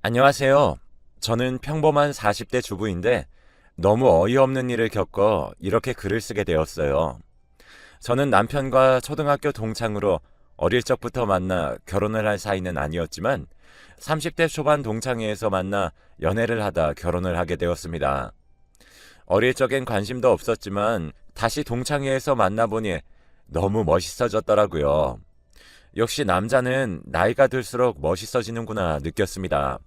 안녕하세요. 저는 평범한 40대 주부인데 너무 어이없는 일을 겪어 이렇게 글을 쓰게 되었어요. 저는 남편과 초등학교 동창으로 어릴 적부터 만나 결혼을 할 사이는 아니었지만 30대 초반 동창회에서 만나 연애를 하다 결혼을 하게 되었습니다. 어릴 적엔 관심도 없었지만 다시 동창회에서 만나보니 너무 멋있어졌더라고요. 역시 남자는 나이가 들수록 멋있어지는구나 느꼈습니다.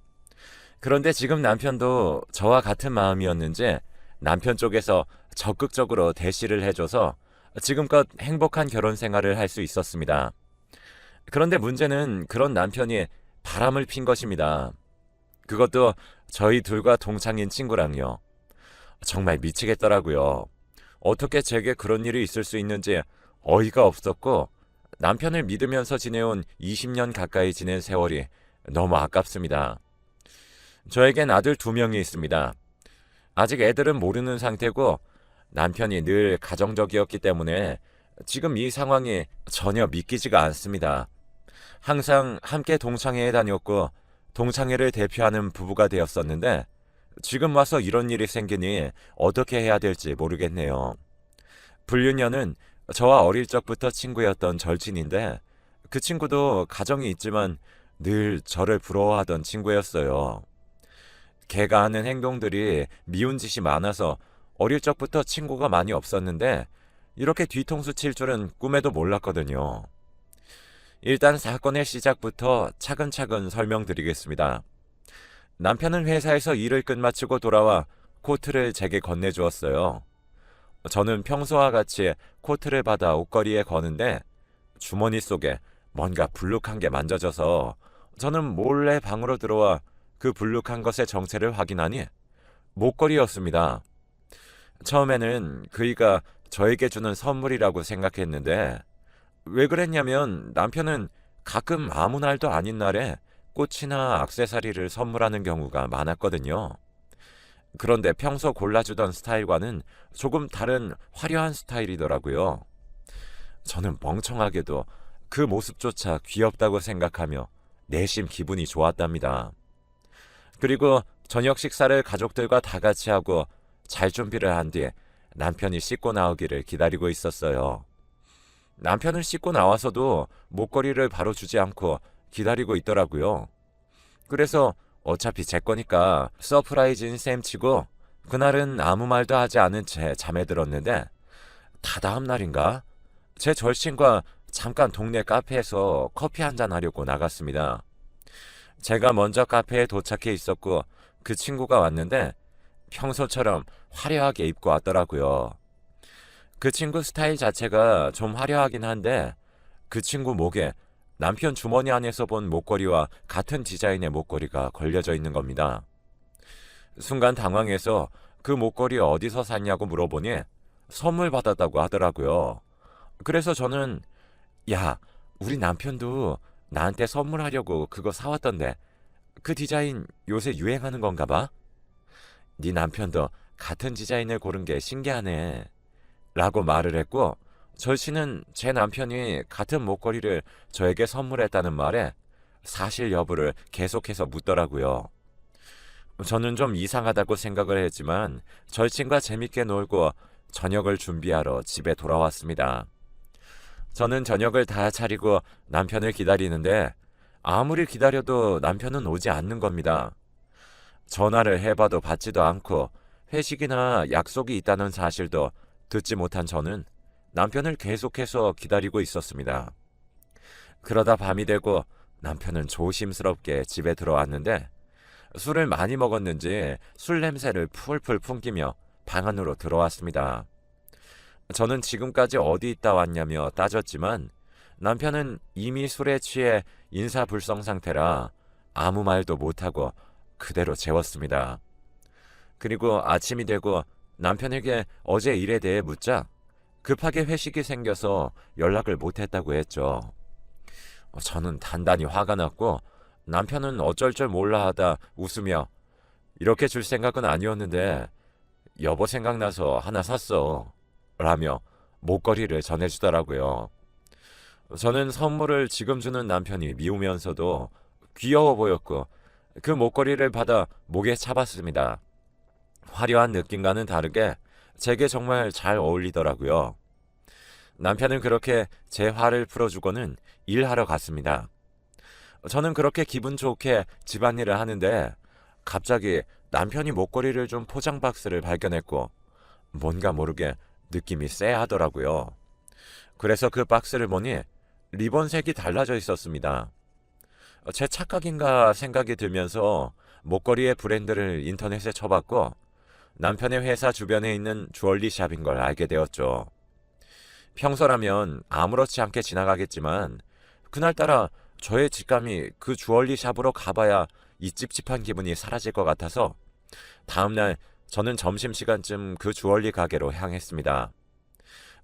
그런데 지금 남편도 저와 같은 마음이었는지 남편 쪽에서 적극적으로 대시를 해줘서 지금껏 행복한 결혼 생활을 할 수 있었습니다. 그런데 문제는 그런 남편이 바람을 핀 것입니다. 그것도 저희 둘과 동창인 친구랑요. 정말 미치겠더라고요. 어떻게 제게 그런 일이 있을 수 있는지 어이가 없었고 남편을 믿으면서 지내온 20년 가까이 지낸 세월이 너무 아깝습니다. 저에겐 아들 두 명이 있습니다. 아직 애들은 모르는 상태고 남편이 늘 가정적이었기 때문에 지금 이 상황이 전혀 믿기지가 않습니다. 항상 함께 동창회에 다녔고 동창회를 대표하는 부부가 되었었는데 지금 와서 이런 일이 생기니 어떻게 해야 될지 모르겠네요. 불륜녀는 저와 어릴 적부터 친구였던 절친인데 그 친구도 가정이 있지만 늘 저를 부러워하던 친구였어요. 걔가 하는 행동들이 미운 짓이 많아서 어릴 적부터 친구가 많이 없었는데 이렇게 뒤통수 칠 줄은 꿈에도 몰랐거든요. 일단 사건의 시작부터 차근차근 설명드리겠습니다. 남편은 회사에서 일을 끝마치고 돌아와 코트를 제게 건네주었어요. 저는 평소와 같이 코트를 받아 옷걸이에 거는데 주머니 속에 뭔가 불룩한 게 만져져서 저는 몰래 방으로 들어와 그 불룩한 것의 정체를 확인하니 목걸이였습니다. 처음에는 그이가 저에게 주는 선물이라고 생각했는데 왜 그랬냐면 남편은 가끔 아무 날도 아닌 날에 꽃이나 액세서리를 선물하는 경우가 많았거든요. 그런데 평소 골라주던 스타일과는 조금 다른 화려한 스타일이더라고요. 저는 멍청하게도 그 모습조차 귀엽다고 생각하며 내심 기분이 좋았답니다. 그리고 저녁 식사를 가족들과 다 같이 하고 잘 준비를 한 뒤에 남편이 씻고 나오기를 기다리고 있었어요. 남편은 씻고 나와서도 목걸이를 바로 주지 않고 기다리고 있더라고요. 그래서 어차피 제 거니까 서프라이즈인 셈 치고 그날은 아무 말도 하지 않은 채 잠에 들었는데 다다음 날인가? 제 절친과 잠깐 동네 카페에서 커피 한잔 하려고 나갔습니다. 제가 먼저 카페에 도착해 있었고 그 친구가 왔는데 평소처럼 화려하게 입고 왔더라고요. 그 친구 스타일 자체가 좀 화려하긴 한데 그 친구 목에 남편 주머니 안에서 본 목걸이와 같은 디자인의 목걸이가 걸려져 있는 겁니다. 순간 당황해서 그 목걸이 어디서 샀냐고 물어보니 선물 받았다고 하더라고요. 그래서 저는 야, 우리 남편도 나한테 선물하려고 그거 사왔던데 그 디자인 요새 유행하는 건가 봐? 네 남편도 같은 디자인을 고른 게 신기하네. 라고 말을 했고 절친은 제 남편이 같은 목걸이를 저에게 선물했다는 말에 사실 여부를 계속해서 묻더라고요. 저는 좀 이상하다고 생각을 했지만 절친과 재밌게 놀고 저녁을 준비하러 집에 돌아왔습니다. 저는 저녁을 다 차리고 남편을 기다리는데 아무리 기다려도 남편은 오지 않는 겁니다. 전화를 해봐도 받지도 않고 회식이나 약속이 있다는 사실도 듣지 못한 저는 남편을 계속해서 기다리고 있었습니다. 그러다 밤이 되고 남편은 조심스럽게 집에 들어왔는데 술을 많이 먹었는지 술 냄새를 풀풀 풍기며 방 안으로 들어왔습니다. 저는 지금까지 어디 있다 왔냐며 따졌지만 남편은 이미 술에 취해 인사불성 상태라 아무 말도 못하고 그대로 재웠습니다. 그리고 아침이 되고 남편에게 어제 일에 대해 묻자 급하게 회식이 생겨서 연락을 못했다고 했죠. 저는 단단히 화가 났고 남편은 어쩔 줄 몰라 하다 웃으며 이렇게 줄 생각은 아니었는데 여보 생각나서 하나 샀어 라며 목걸이를 전해주더라고요. 저는 선물을 지금 주는 남편이 미우면서도 귀여워 보였고 그 목걸이를 받아 목에 차봤습니다. 화려한 느낌과는 다르게 제게 정말 잘 어울리더라고요. 남편은 그렇게 제 화를 풀어주고는 일하러 갔습니다. 저는 그렇게 기분 좋게 집안일을 하는데 갑자기 남편이 목걸이를 준 포장 박스를 발견했고 뭔가 모르게 느낌이 쎄하더라고요. 그래서 그 박스를 보니 리본색이 달라져 있었습니다. 제 착각인가 생각이 들면서 목걸이의 브랜드를 인터넷에 쳐봤고 남편의 회사 주변에 있는 주얼리 샵인 걸 알게 되었죠. 평소라면 아무렇지 않게 지나가겠지만 그날따라 저의 직감이 그 주얼리 샵으로 가봐야 이 찝찝한 기분이 사라질 것 같아서 다음날 저는 점심시간쯤 그 주얼리 가게로 향했습니다.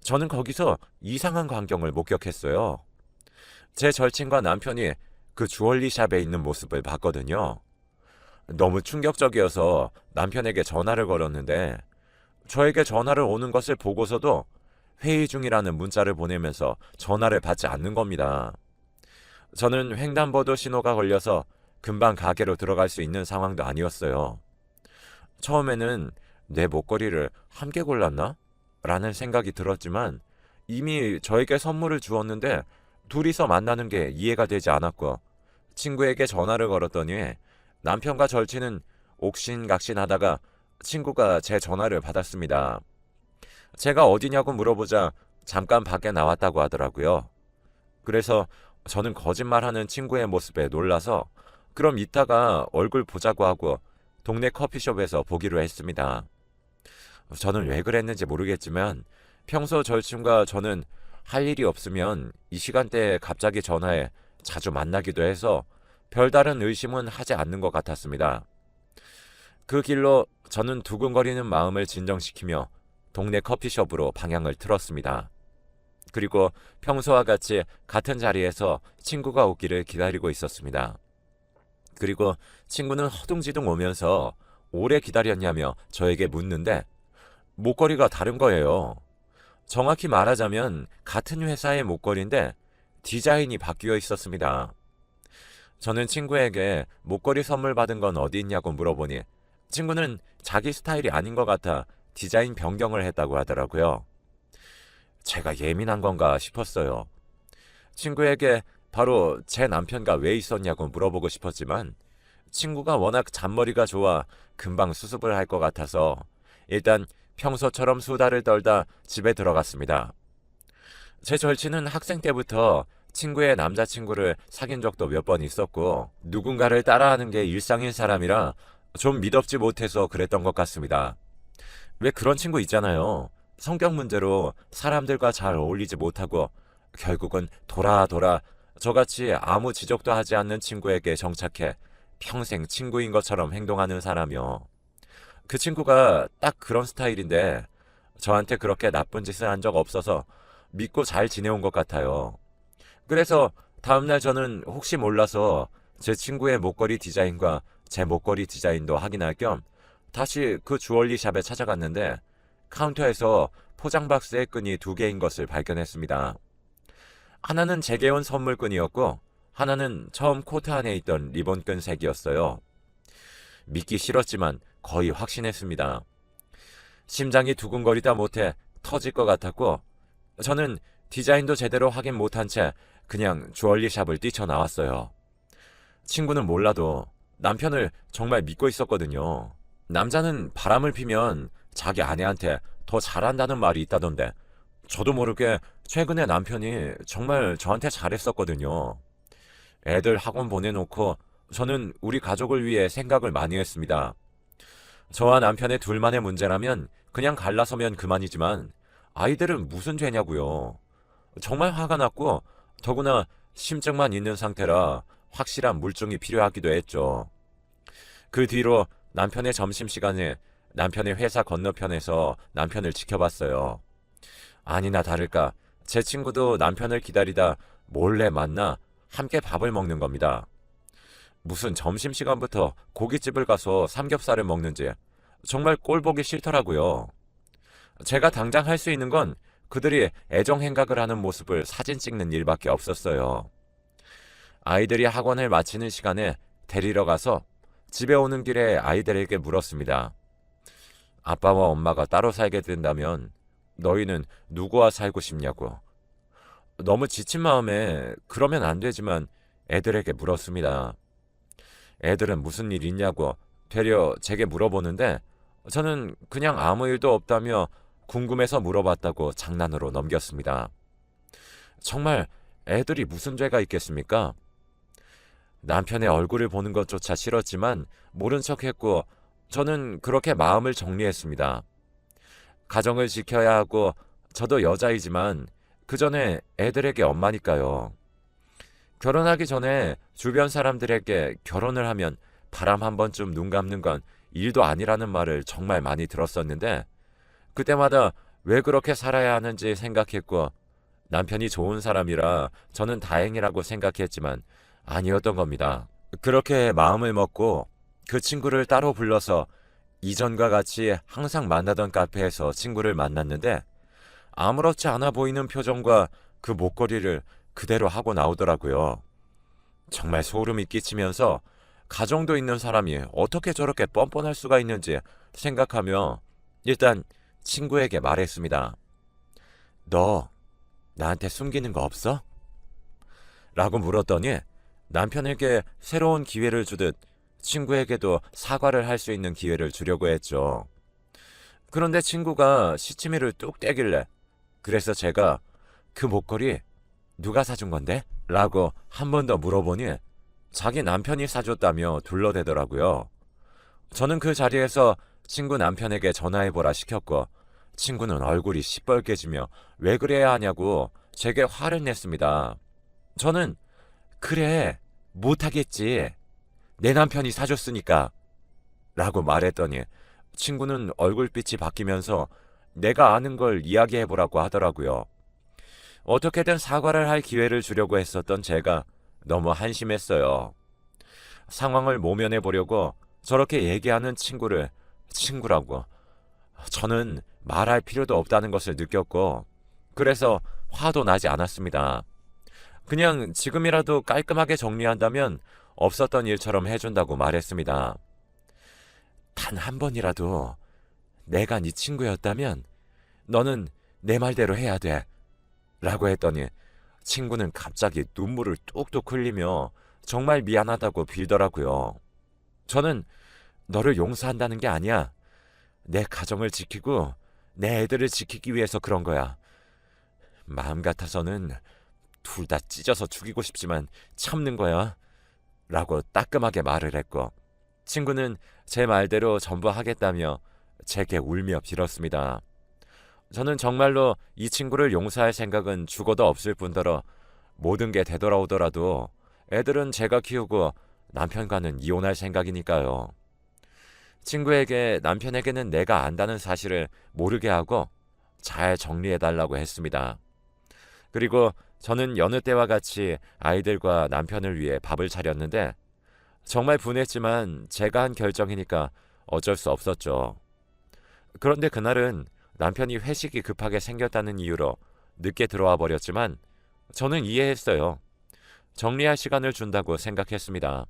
저는 거기서 이상한 광경을 목격했어요. 제 절친과 남편이 그 주얼리 샵에 있는 모습을 봤거든요. 너무 충격적이어서 남편에게 전화를 걸었는데 저에게 전화를 오는 것을 보고서도 회의 중이라는 문자를 보내면서 전화를 받지 않는 겁니다. 저는 횡단보도 신호가 걸려서 금방 가게로 들어갈 수 있는 상황도 아니었어요. 처음에는 내 목걸이를 함께 골랐나? 라는 생각이 들었지만 이미 저에게 선물을 주었는데 둘이서 만나는 게 이해가 되지 않았고 친구에게 전화를 걸었더니 남편과 절친은 옥신각신하다가 친구가 제 전화를 받았습니다. 제가 어디냐고 물어보자 잠깐 밖에 나왔다고 하더라고요. 그래서 저는 거짓말하는 친구의 모습에 놀라서 그럼 이따가 얼굴 보자고 하고 동네 커피숍에서 보기로 했습니다. 저는 왜 그랬는지 모르겠지만 평소 절친과 저는 할 일이 없으면 이 시간대에 갑자기 전화해 자주 만나기도 해서 별다른 의심은 하지 않는 것 같았습니다. 그 길로 저는 두근거리는 마음을 진정시키며 동네 커피숍으로 방향을 틀었습니다. 그리고 평소와 같이 같은 자리에서 친구가 오기를 기다리고 있었습니다. 그리고 친구는 허둥지둥 오면서 오래 기다렸냐며 저에게 묻는데 목걸이가 다른 거예요. 정확히 말하자면 같은 회사의 목걸이인데 디자인이 바뀌어 있었습니다. 저는 친구에게 목걸이 선물 받은 건 어디 있냐고 물어보니 친구는 자기 스타일이 아닌 것 같아 디자인 변경을 했다고 하더라고요. 제가 예민한 건가 싶었어요. 친구에게 바로 제 남편과 왜 있었냐고 물어보고 싶었지만 친구가 워낙 잔머리가 좋아 금방 수습을 할 것 같아서 일단 평소처럼 수다를 떨다 집에 들어갔습니다. 제 절친은 학생 때부터 친구의 남자친구를 사귄 적도 몇 번 있었고 누군가를 따라하는 게 일상인 사람이라 좀 미덥지 못해서 그랬던 것 같습니다. 왜 그런 친구 있잖아요. 성격 문제로 사람들과 잘 어울리지 못하고 결국은 돌아 저같이 아무 지적도 하지 않는 친구에게 정착해 평생 친구인 것처럼 행동하는 사람이요. 그 친구가 딱 그런 스타일인데 저한테 그렇게 나쁜 짓을 한 적 없어서 믿고 잘 지내온 것 같아요. 그래서 다음날 저는 혹시 몰라서 제 친구의 목걸이 디자인과 제 목걸이 디자인도 확인할 겸 다시 그 주얼리 샵에 찾아갔는데 카운터에서 포장 박스의 끈이 2개인 것을 발견했습니다. 하나는 제게 온 선물끈이었고 하나는 처음 코트 안에 있던 리본끈 색이었어요. 믿기 싫었지만 거의 확신했습니다. 심장이 두근거리다 못해 터질 것 같았고 저는 디자인도 제대로 확인 못한 채 그냥 주얼리 샵을 뛰쳐나왔어요. 친구는 몰라도 남편을 정말 믿고 있었거든요. 남자는 바람을 피면 자기 아내한테 더 잘한다는 말이 있다던데 저도 모르게 최근에 남편이 정말 저한테 잘했었거든요. 애들 학원 보내놓고 저는 우리 가족을 위해 생각을 많이 했습니다. 저와 남편의 둘만의 문제라면 그냥 갈라서면 그만이지만 아이들은 무슨 죄냐고요. 정말 화가 났고 더구나 심증만 있는 상태라 확실한 물증이 필요하기도 했죠. 그 뒤로 남편의 점심시간에 남편의 회사 건너편에서 남편을 지켜봤어요. 아니나 다를까 제 친구도 남편을 기다리다 몰래 만나 함께 밥을 먹는 겁니다. 무슨 점심시간부터 고깃집을 가서 삼겹살을 먹는지 정말 꼴보기 싫더라고요. 제가 당장 할 수 있는 건 그들이 애정 행각을 하는 모습을 사진 찍는 일밖에 없었어요. 아이들이 학원을 마치는 시간에 데리러 가서 집에 오는 길에 아이들에게 물었습니다. 아빠와 엄마가 따로 살게 된다면 너희는 누구와 살고 싶냐고. 너무 지친 마음에 그러면 안 되지만 애들에게 물었습니다. 애들은 무슨 일 있냐고 되려 제게 물어보는데 저는 그냥 아무 일도 없다며 궁금해서 물어봤다고 장난으로 넘겼습니다. 정말 애들이 무슨 죄가 있겠습니까? 남편의 얼굴을 보는 것조차 싫었지만 모른 척했고 저는 그렇게 마음을 정리했습니다. 가정을 지켜야 하고 저도 여자이지만 그 전에 애들에게 엄마니까요. 결혼하기 전에 주변 사람들에게 결혼을 하면 바람 한 번쯤 눈 감는 건 일도 아니라는 말을 정말 많이 들었었는데 그때마다 왜 그렇게 살아야 하는지 생각했고 남편이 좋은 사람이라 저는 다행이라고 생각했지만 아니었던 겁니다. 그렇게 마음을 먹고 그 친구를 따로 불러서 이전과 같이 항상 만나던 카페에서 친구를 만났는데 아무렇지 않아 보이는 표정과 그 목걸이를 그대로 하고 나오더라고요. 정말 소름이 끼치면서 가정도 있는 사람이 어떻게 저렇게 뻔뻔할 수가 있는지 생각하며 일단 친구에게 말했습니다. 너 나한테 숨기는 거 없어? 라고 물었더니 남편에게 새로운 기회를 주듯 친구에게도 사과를 할 수 있는 기회를 주려고 했죠. 그런데 친구가 시치미를 뚝 떼길래 그래서 제가 그 목걸이 누가 사준 건데? 라고 한 번 더 물어보니 자기 남편이 사줬다며 둘러대더라고요. 저는 그 자리에서 친구 남편에게 전화해보라 시켰고 친구는 얼굴이 시뻘개지며 왜 그래야 하냐고 제게 화를 냈습니다. 저는 그래 못하겠지 내 남편이 사줬으니까 라고 말했더니 친구는 얼굴빛이 바뀌면서 내가 아는 걸 이야기해보라고 하더라고요. 어떻게든 사과를 할 기회를 주려고 했었던 제가 너무 한심했어요. 상황을 모면해보려고 저렇게 얘기하는 친구를 친구라고 저는 말할 필요도 없다는 것을 느꼈고 그래서 화도 나지 않았습니다. 그냥 지금이라도 깔끔하게 정리한다면 없었던 일처럼 해준다고 말했습니다. 단 한 번이라도 내가 네 친구였다면 너는 내 말대로 해야 돼 라고 했더니 친구는 갑자기 눈물을 뚝뚝 흘리며 정말 미안하다고 빌더라고요. 저는 너를 용서한다는 게 아니야. 내 가정을 지키고 내 애들을 지키기 위해서 그런 거야. 마음 같아서는 둘 다 찢어서 죽이고 싶지만 참는 거야. 라고 따끔하게 말을 했고 친구는 제 말대로 전부 하겠다며 제게 울며 빌었습니다. 저는 정말로 이 친구를 용서할 생각은 죽어도 없을 뿐더러 모든 게 되돌아오더라도 애들은 제가 키우고 남편과는 이혼할 생각이니까요. 친구에게 남편에게는 내가 안다는 사실을 모르게 하고 잘 정리해달라고 했습니다. 그리고 저는 여느 때와 같이 아이들과 남편을 위해 밥을 차렸는데 정말 분했지만 제가 한 결정이니까 어쩔 수 없었죠. 그런데 그날은 남편이 회식이 급하게 생겼다는 이유로 늦게 들어와 버렸지만 저는 이해했어요. 정리할 시간을 준다고 생각했습니다.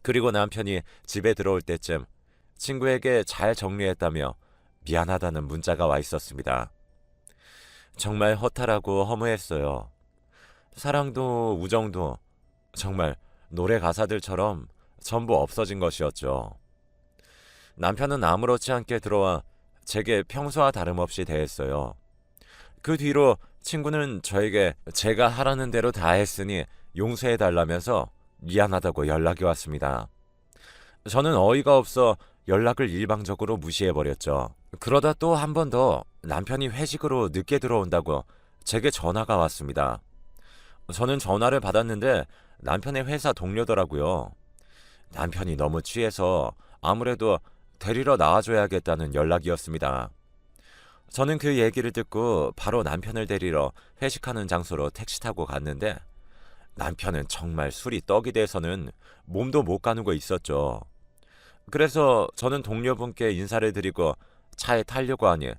그리고 남편이 집에 들어올 때쯤 친구에게 잘 정리했다며 미안하다는 문자가 와 있었습니다. 정말 허탈하고 허무했어요. 사랑도 우정도 정말 노래 가사들처럼 전부 없어진 것이었죠. 남편은 아무렇지 않게 들어와 제게 평소와 다름없이 대했어요. 그 뒤로 친구는 저에게 제가 하라는 대로 다 했으니 용서해달라면서 미안하다고 연락이 왔습니다. 저는 어이가 없어 연락을 일방적으로 무시해버렸죠. 그러다 또 한 번 더 남편이 회식으로 늦게 들어온다고 제게 전화가 왔습니다. 저는 전화를 받았는데 남편의 회사 동료더라고요. 남편이 너무 취해서 아무래도 데리러 나와줘야겠다는 연락이었습니다. 저는 그 얘기를 듣고 바로 남편을 데리러 회식하는 장소로 택시 타고 갔는데 남편은 정말 술이 떡이 돼서는 몸도 못 가누고 있었죠. 그래서 저는 동료분께 인사를 드리고 차에 타려고 하니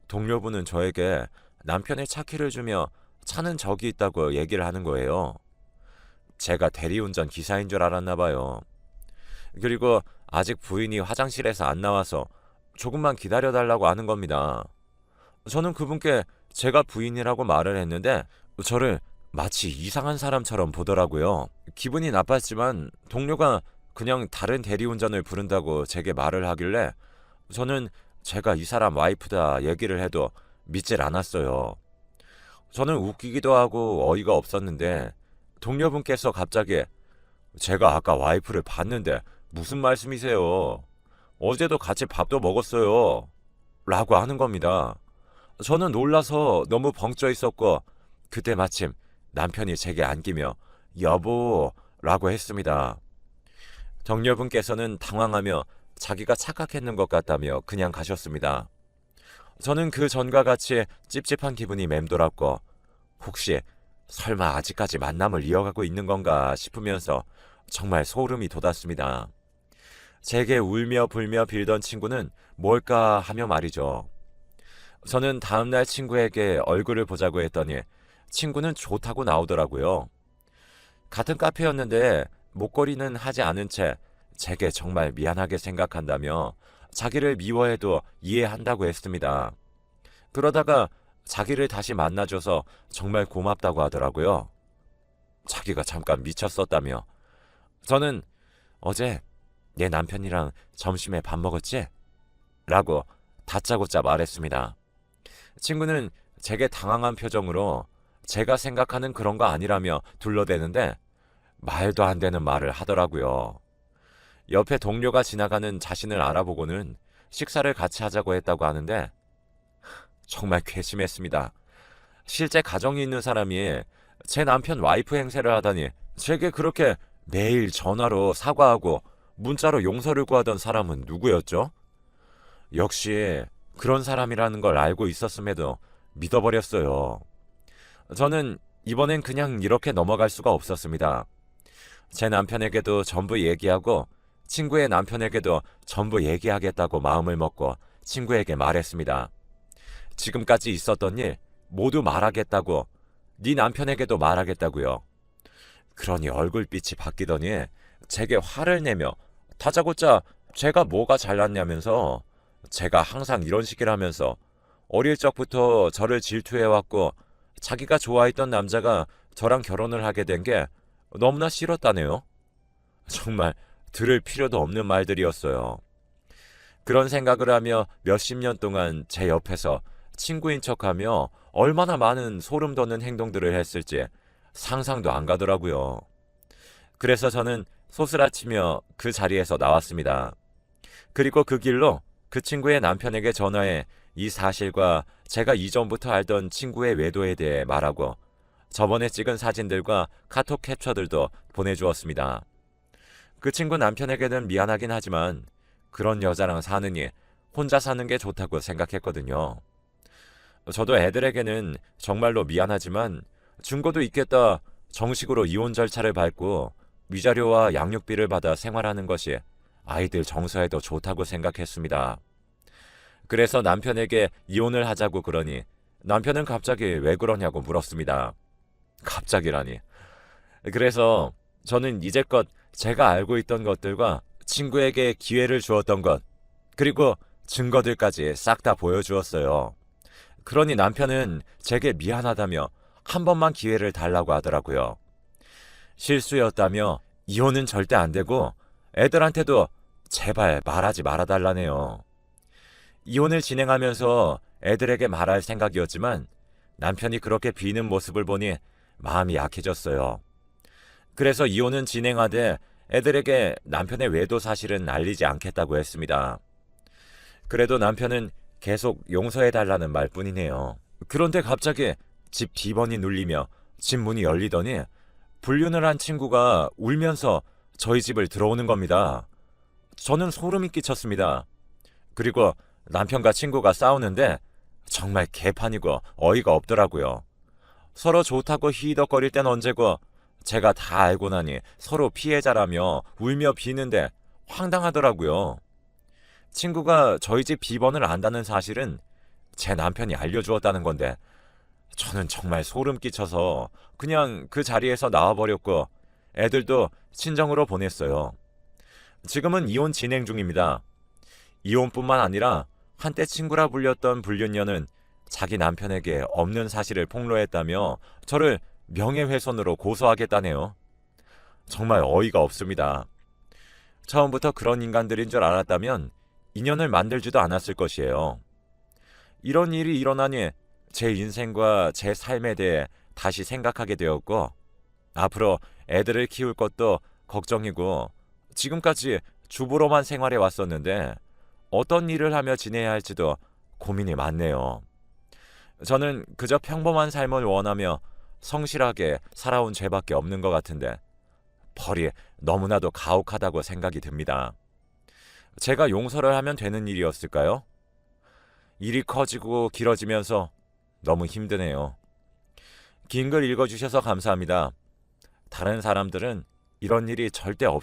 동료분은 저에게 남편의 차 키를 주며 차는 저기 있다고 얘기를 하는 거예요. 제가 대리운전 기사인 줄 알았나 봐요. 그리고 아직 부인이 화장실에서 안 나와서 조금만 기다려달라고 하는 겁니다. 저는 그분께 제가 부인이라고 말을 했는데 저를 마치 이상한 사람처럼 보더라고요. 기분이 나빴지만 동료가 그냥 다른 대리운전을 부른다고 제게 말을 하길래 저는 제가 이 사람 와이프다 얘기를 해도 믿질 않았어요. 저는 웃기기도 하고 어이가 없었는데 동료분께서 갑자기 제가 아까 와이프를 봤는데 무슨 말씀이세요? 어제도 같이 밥도 먹었어요. 라고 하는 겁니다. 저는 놀라서 너무 벙쪄 있었고 그때 마침 남편이 제게 안기며 여보 라고 했습니다. 동료분께서는 당황하며 자기가 착각했는 것 같다며 그냥 가셨습니다. 저는 그 전과 같이 찝찝한 기분이 맴돌았고 혹시 설마 아직까지 만남을 이어가고 있는 건가 싶으면서 정말 소름이 돋았습니다. 제게 울며 불며 빌던 친구는 뭘까 하며 말이죠. 저는 다음날 친구에게 얼굴을 보자고 했더니 친구는 좋다고 나오더라고요. 같은 카페였는데 목걸이는 하지 않은 채 제게 정말 미안하게 생각한다며 자기를 미워해도 이해한다고 했습니다. 그러다가 자기를 다시 만나줘서 정말 고맙다고 하더라고요. 자기가 잠깐 미쳤었다며. 저는 어제 내 남편이랑 점심에 밥 먹었지? 라고 다짜고짜 말했습니다. 친구는 제게 당황한 표정으로 제가 생각하는 그런 거 아니라며 둘러대는데 말도 안 되는 말을 하더라고요. 옆에 동료가 지나가는 자신을 알아보고는 식사를 같이 하자고 했다고 하는데 정말 괘씸했습니다. 실제 가정이 있는 사람이 제 남편 와이프 행세를 하다니 제게 그렇게 매일 전화로 사과하고 문자로 용서를 구하던 사람은 누구였죠? 역시 그런 사람이라는 걸 알고 있었음에도 믿어버렸어요. 저는 이번엔 그냥 이렇게 넘어갈 수가 없었습니다. 제 남편에게도 전부 얘기하고 친구의 남편에게도 전부 얘기하겠다고 마음을 먹고 친구에게 말했습니다. 지금까지 있었던 일 모두 말하겠다고, 네 남편에게도 말하겠다고요. 그러니 얼굴빛이 바뀌더니 제게 화를 내며 다짜고짜 제가 뭐가 잘났냐면서 제가 항상 이런 식이라면서 어릴 적부터 저를 질투해왔고 자기가 좋아했던 남자가 저랑 결혼을 하게 된 게 너무나 싫었다네요. 정말 들을 필요도 없는 말들이었어요. 그런 생각을 하며 몇십 년 동안 제 옆에서 친구인 척하며 얼마나 많은 소름 돋는 행동들을 했을지 상상도 안 가더라고요. 그래서 저는 소스라치며 그 자리에서 나왔습니다. 그리고 그 길로 그 친구의 남편에게 전화해 이 사실과 제가 이전부터 알던 친구의 외도에 대해 말하고 저번에 찍은 사진들과 카톡 캡처들도 보내주었습니다. 그 친구 남편에게는 미안하긴 하지만 그런 여자랑 사느니 혼자 사는 게 좋다고 생각했거든요. 저도 애들에게는 정말로 미안하지만 증거도 있겠다 정식으로 이혼 절차를 밟고 위자료와 양육비를 받아 생활하는 것이 아이들 정서에도 좋다고 생각했습니다. 그래서 남편에게 이혼을 하자고 그러니 남편은 갑자기 왜 그러냐고 물었습니다. 갑자기라니. 그래서 저는 이제껏 제가 알고 있던 것들과 친구에게 기회를 주었던 것, 그리고 증거들까지 싹 다 보여주었어요. 그러니 남편은 제게 미안하다며 한 번만 기회를 달라고 하더라고요. 실수였다며 이혼은 절대 안 되고 애들한테도 제발 말하지 말아달라네요. 이혼을 진행하면서 애들에게 말할 생각이었지만 남편이 그렇게 비는 모습을 보니 마음이 약해졌어요. 그래서 이혼은 진행하되 애들에게 남편의 외도 사실은 알리지 않겠다고 했습니다. 그래도 남편은 계속 용서해달라는 말뿐이네요. 그런데 갑자기 집 비번이 눌리며 집 문이 열리더니 불륜을 한 친구가 울면서 저희 집을 들어오는 겁니다. 저는 소름이 끼쳤습니다. 그리고 남편과 친구가 싸우는데 정말 개판이고 어이가 없더라고요. 서로 좋다고 히덕거릴 땐 언제고 제가 다 알고 나니 서로 피해자라며 울며 비는데 황당하더라고요. 친구가 저희 집 비번을 안다는 사실은 제 남편이 알려주었다는 건데 저는 정말 소름 끼쳐서 그냥 그 자리에서 나와버렸고 애들도 친정으로 보냈어요. 지금은 이혼 진행 중입니다. 이혼뿐만 아니라 한때 친구라 불렸던 불륜녀는 자기 남편에게 없는 사실을 폭로했다며 저를 명예훼손으로 고소하겠다네요. 정말 어이가 없습니다. 처음부터 그런 인간들인 줄 알았다면 인연을 만들지도 않았을 것이에요. 이런 일이 일어나니 제 인생과 제 삶에 대해 다시 생각하게 되었고, 앞으로 애들을 키울 것도 걱정이고, 지금까지 주부로만 생활해 왔었는데 어떤 일을 하며 지내야 할지도 고민이 많네요. 저는 그저 평범한 삶을 원하며 성실하게 살아온 죄밖에 없는 것 같은데 벌이 너무나도 가혹하다고 생각이 듭니다. 제가 용서를 하면 되는 일이었을까요? 일이 커지고 길어지면서 너무 힘드네요. 긴 글 읽어주셔서 감사합니다. 다른 사람들은 이런 일이 절대 없